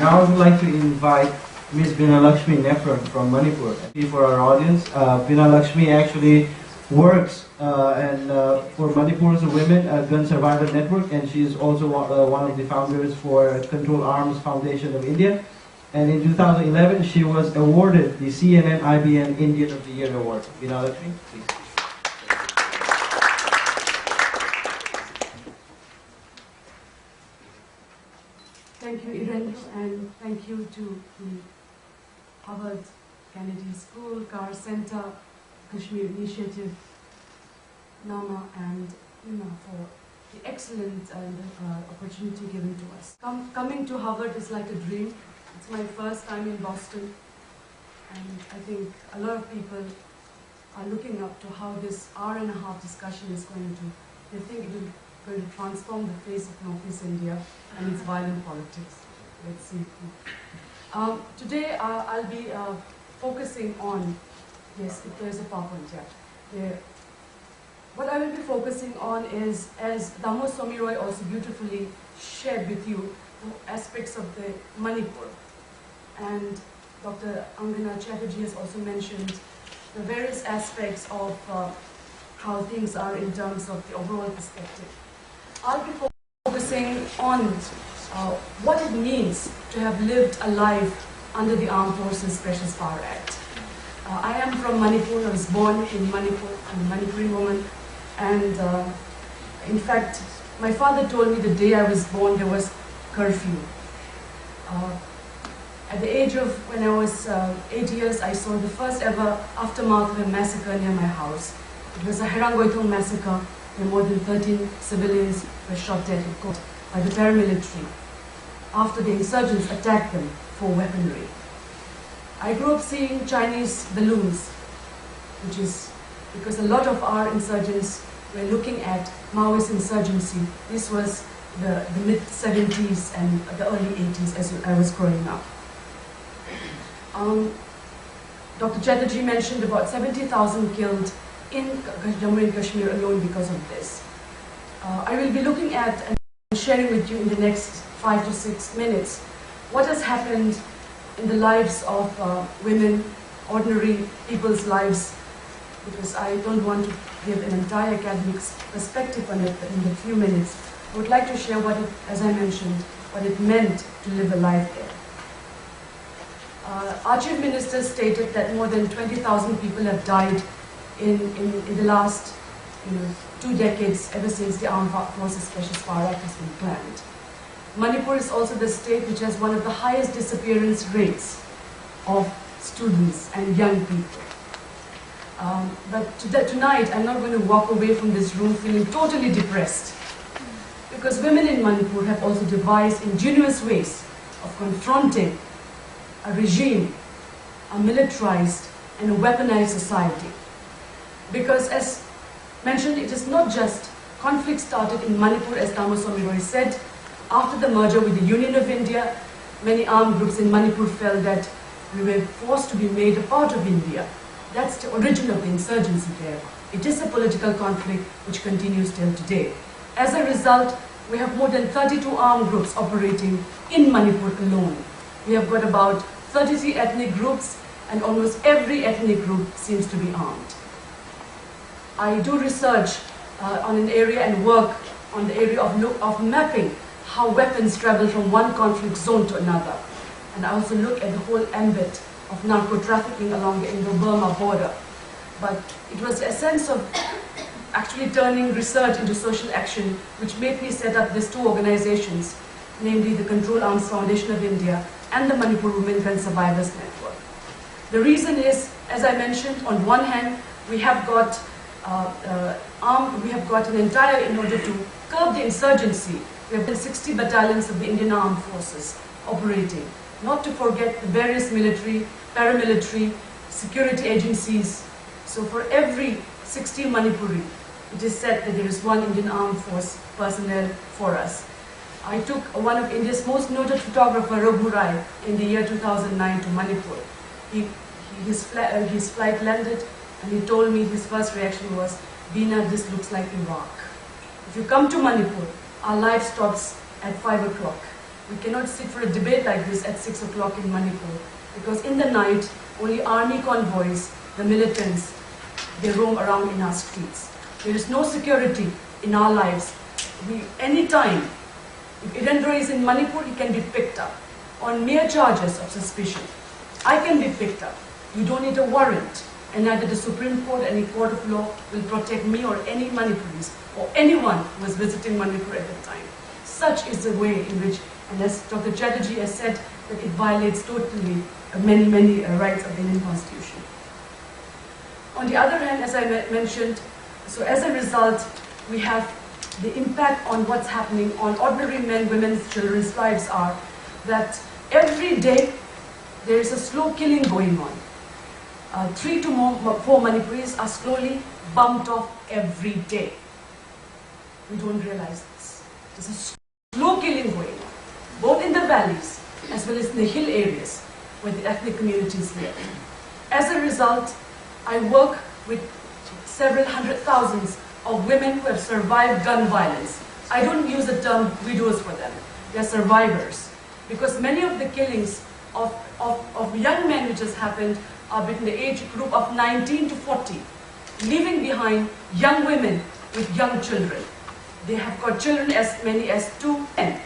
Now I would like to invite Ms. Binalakshmi Nepram from Manipur. For our audience, Binalakshmi actually works for Manipur's Women Gun Survivor Network, and she is also one of the founders for Control Arms Foundation of India. And in 2011, she was awarded the CNN IBN Indian of the Year Award. Binalakshmi, please. Thank you, Iren, and thank you to the Harvard Kennedy School, Carr Center, Kashmir Initiative, Nama, and for the excellent opportunity given to us. Coming to Harvard is like a dream. It's my first time in Boston, and I think a lot of people are looking up to how this hour-and-a-half discussion is going to. They think it will going to transform the face of Northeast India and its violent politics. Let's see. Today I'll be focusing on, yes, there's a PowerPoint, yeah. What I will be focusing on is, as Damo Somiroy also beautifully shared with you, the aspects of the Manipur. And Dr. Angana Chatterjee has also mentioned the various aspects of how things are in terms of the overall perspective. I'll be focusing on what it means to have lived a life under the Armed Forces Special Power Act. I am from Manipur. I was born in Manipur. I'm a Manipuri woman. And in fact, my father told me the day I was born there was curfew. At the age of, when I was 8 years, I saw the first ever aftermath of a massacre near my house. It was a Herangoitung massacre, where more than 13 civilians were shot dead in court by the paramilitary after the insurgents attacked them for weaponry. I grew up seeing Chinese balloons, which is because a lot of our insurgents were looking at Maoist insurgency. This was the mid-70s and the early 80s as I was growing up. Dr. Chatterjee mentioned about 70,000 killed in Jammu and Kashmir alone because of this. I will be looking at and sharing with you in the next 5 to 6 minutes what has happened in the lives of women, ordinary people's lives, because I don't want to give an entire academic perspective on it in the few minutes. I would like to share what it, as I mentioned, what it meant to live a life there. Our Chief Minister stated that more than 20,000 people have died in the last 2 decades, ever since the Armed Forces Special Power Act has been planned. Manipur is also the state which has one of the highest disappearance rates of students and young people. But tonight, I'm not going to walk away from this room feeling totally depressed, because women in Manipur have also devised ingenious ways of confronting a regime, a militarized and a weaponized society. Because as mentioned, it is not just conflict started in Manipur, as Damo Somiroy said. After the merger with the Union of India, many armed groups in Manipur felt that we were forced to be made a part of India. That's the origin of the insurgency there. It is a political conflict which continues till today. As a result, we have more than 32 armed groups operating in Manipur alone. We have got about 33 ethnic groups, and almost every ethnic group seems to be armed. I do research on an area and work on the area of mapping how weapons travel from one conflict zone to another. And I also look at the whole ambit of narco-trafficking along the Indo-Burma border. But it was a sense of actually turning research into social action which made me set up these 2 organizations, namely the Control Arms Foundation of India and the Manipur Women Gun Survivors Network. The reason is, as I mentioned, on one hand, we have got an entire, in order to curb the insurgency, we have 60 battalions of the Indian Armed Forces operating. Not to forget the various military, paramilitary, security agencies. So for every 60 Manipuri, it is said that there is one Indian Armed Force personnel for us. I took one of India's most noted photographer, Raghu Rai, in the year 2009 to Manipur. His flight landed, and he told me his first reaction was, "Veena, this looks like Iraq. If you come to Manipur, our life stops at 5 o'clock. We cannot sit for a debate like this at 6 o'clock in Manipur, because in the night, only army convoys, the militants, they roam around in our streets. There is no security in our lives. Anytime, if Irendra is in Manipur, he can be picked up on mere charges of suspicion. I can be picked up. You don't need a warrant, and neither the Supreme Court, any court of law will protect me or any Manipuris or anyone who was visiting Manipur at the time. Such is the way in which, and as Dr. Chatterjee has said, that it violates totally many rights of the Indian Constitution. On the other hand, as I mentioned, so as a result, we have the impact on what's happening on ordinary men, women's, children's lives are that every day there is a slow killing going on. 3 to 4 Manipuris are slowly bumped off every day. We don't realize this. There's a slow killing going on, both in the valleys as well as in the hill areas where the ethnic communities live. As a result, I work with several hundred thousands of women who have survived gun violence. I don't use the term widows for them. They are survivors. Because many of the killings of young men which has happened are between the age group of 19 to 40, leaving behind young women with young children. They have got children as many as 2 men.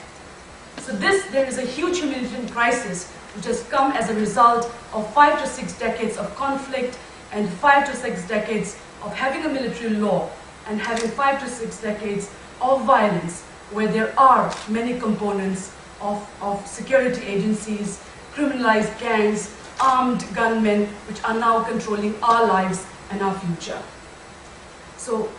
So there is a huge humanitarian crisis which has come as a result of 5 to 6 decades of conflict and 5 to 6 decades of having a military law and having 5 to 6 decades of violence where there are many components of security agencies, criminalized gangs, armed gunmen which are now controlling our lives and our future. So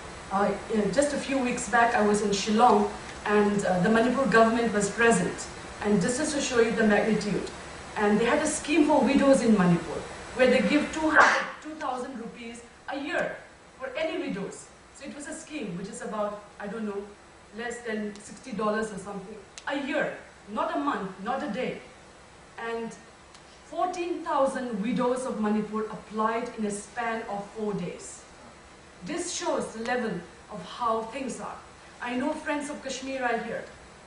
just a few weeks back I was in Shillong and the Manipur government was present, and this is to show you the magnitude. And they had a scheme for widows in Manipur where they give 2,000 rupees a year for any widows. So it was a scheme which is about, I don't know, less than $60 or something a year, not a month, not a day. And 14,000 widows of Manipur applied in a span of 4 days. This shows the level of how things are. I know friends of Kashmir are here.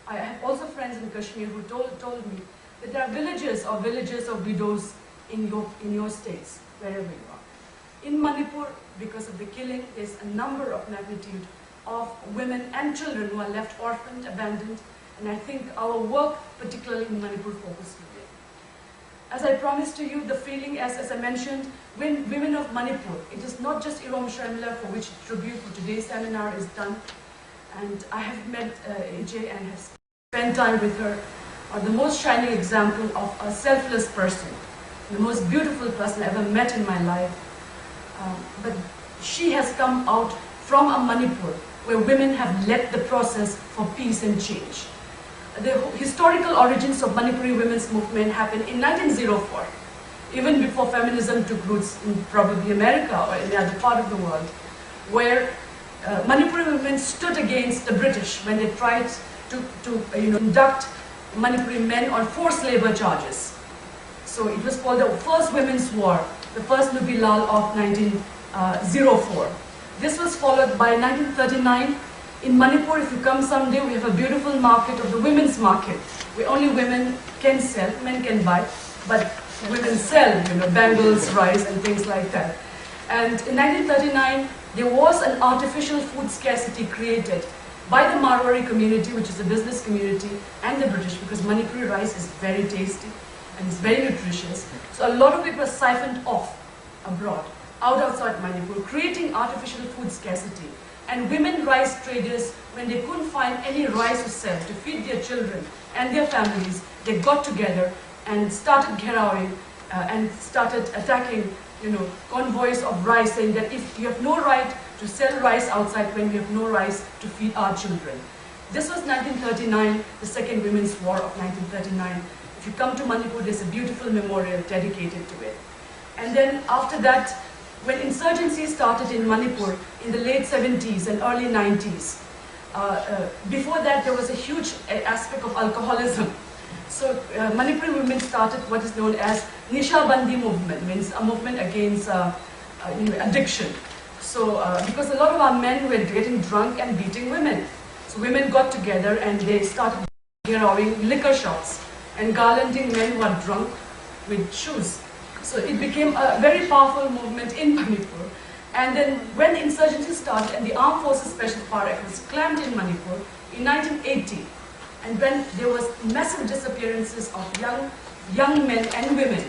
I have also friends in Kashmir who told me that there are villages of widows in your states, wherever you are. In Manipur, because of the killing, there's a number of magnitude of women and children who are left orphaned, abandoned, and I think our work, particularly in Manipur, focused on it. As I promised to you, the feeling, as I mentioned, when women of Manipur, it is not just Irom Sharmila for which tribute for today's seminar is done, and I have met AJ and have spent time with her, are the most shining example of a selfless person, the most beautiful person I ever met in my life. But she has come out from a Manipur where women have led the process for peace and change. The historical origins of Manipuri women's movement happened in 1904, even before feminism took roots in probably America or any other part of the world, where Manipuri women stood against the British when they tried to induct Manipuri men on forced labor charges. So it was called the First Women's War, the first Nubilal of 1904. This was followed by 1939. In Manipur, if you come someday, we have a beautiful market of the women's market, where only women can sell, men can buy, but women sell, bangles, rice, and things like that. And in 1939, there was an artificial food scarcity created by the Marwari community, which is a business community, and the British, because Manipuri rice is very tasty and it's very nutritious. So a lot of it was siphoned off abroad, outside Manipur, creating artificial food scarcity. And women rice traders, when they couldn't find any rice to sell to feed their children and their families, they got together and started gherauing and started attacking, convoys of rice, saying that if you have no right to sell rice outside when we have no rice to feed our children. This was 1939, the Second Women's War of 1939. If you come to Manipur, there's a beautiful memorial dedicated to it. And then after that, when insurgency started in Manipur in the late 70s and early 90s, before that there was a huge aspect of alcoholism. So Manipuri women started what is known as Nisha Bandi movement, means a movement against addiction. So because a lot of our men were getting drunk and beating women. So women got together and they started heroing liquor shops and garlanding men who are drunk with shoes. So it became a very powerful movement in Manipur. And then when the insurgency started and the Armed Forces Special Power Act was clamped in Manipur in 1980, and when there was massive disappearances of young men and women,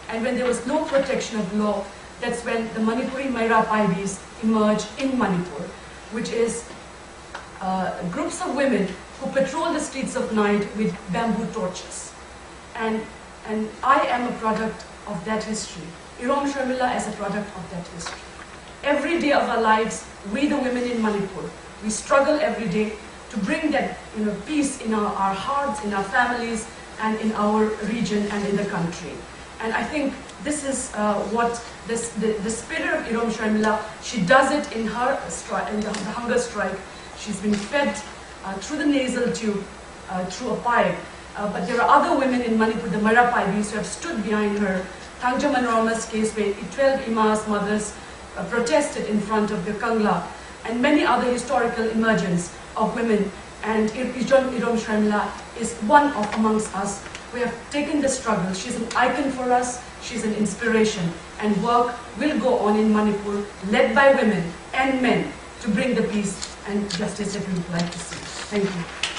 and when there was no protection of law, that's when the Manipuri Maira Paibis emerged in Manipur, which is groups of women who patrol the streets of night with bamboo torches. And I am a product of that history. Irom Sharmila is a product of that history. Every day of our lives, we the women in Manipur, we struggle every day to bring that peace in our hearts, in our families, and in our region and in the country. And I think this is what the spirit of Irom Sharmila, she does it in her in the hunger strike. She's been fed through the nasal tube, through a pipe. But there are other women in Manipur, the Maira Paibis, who have stood behind her. Thangja Manorama's case, where 12 Imas mothers protested in front of the Kangla, and many other historical emergence of women. And Irom Sharmila is one of amongst us. We have taken the struggle. She's an icon for us. She's an inspiration. And work will go on in Manipur, led by women and men, to bring the peace and justice that we would like to see. Thank you.